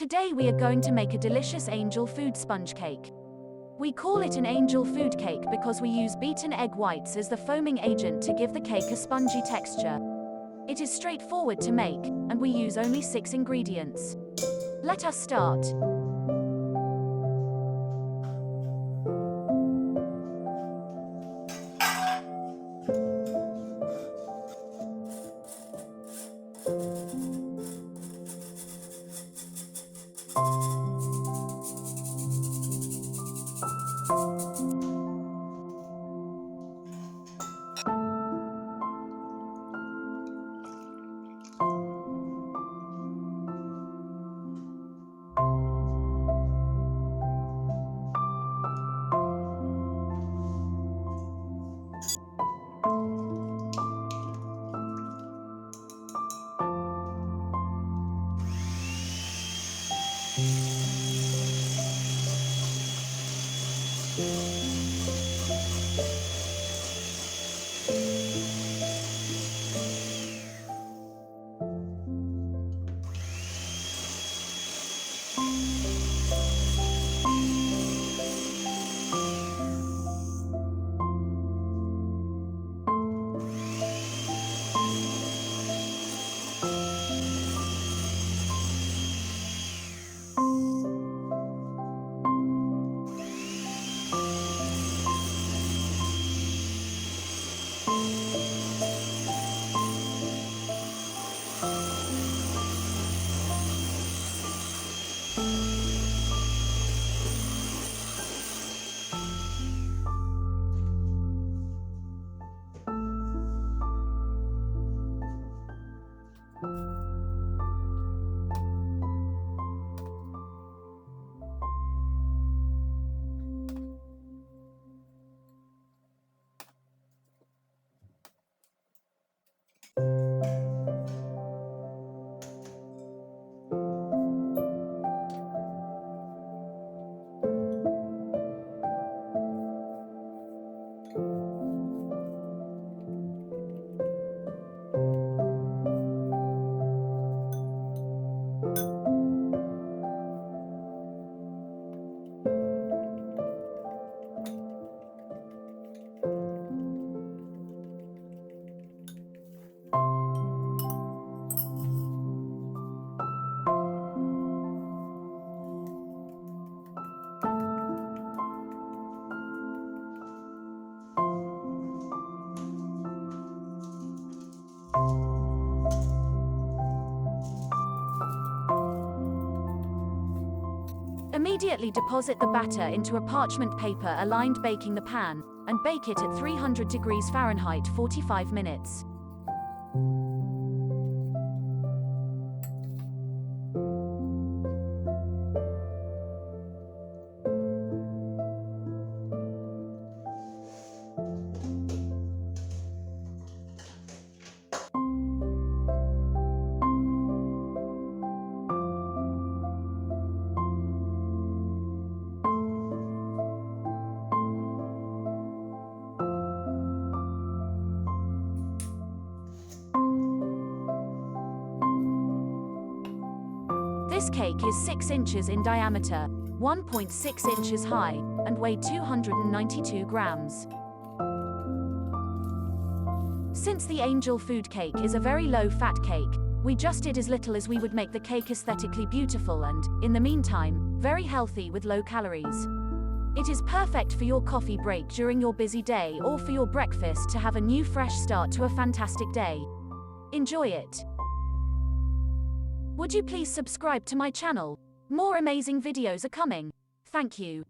Today we are going to make a delicious angel food sponge cake. We call it an angel food cake because we use beaten egg whites as the foaming agent to give the cake a spongy texture. It is straightforward to make, and we use only 6 ingredients. Let us start. Immediately deposit the batter into a parchment paper aligned baking the pan, and bake it at 300 degrees Fahrenheit 45 minutes. This cake is 6 inches in diameter, 1.6 inches high, and weighed 292 grams. Since the angel food cake is a very low-fat cake, we just did as little as we would make the cake aesthetically beautiful and, in the meantime, very healthy with low calories. It is perfect for your coffee break during your busy day or for your breakfast to have a new fresh start to a fantastic day. Enjoy it! Would you please subscribe to my channel? More amazing videos are coming. Thank you.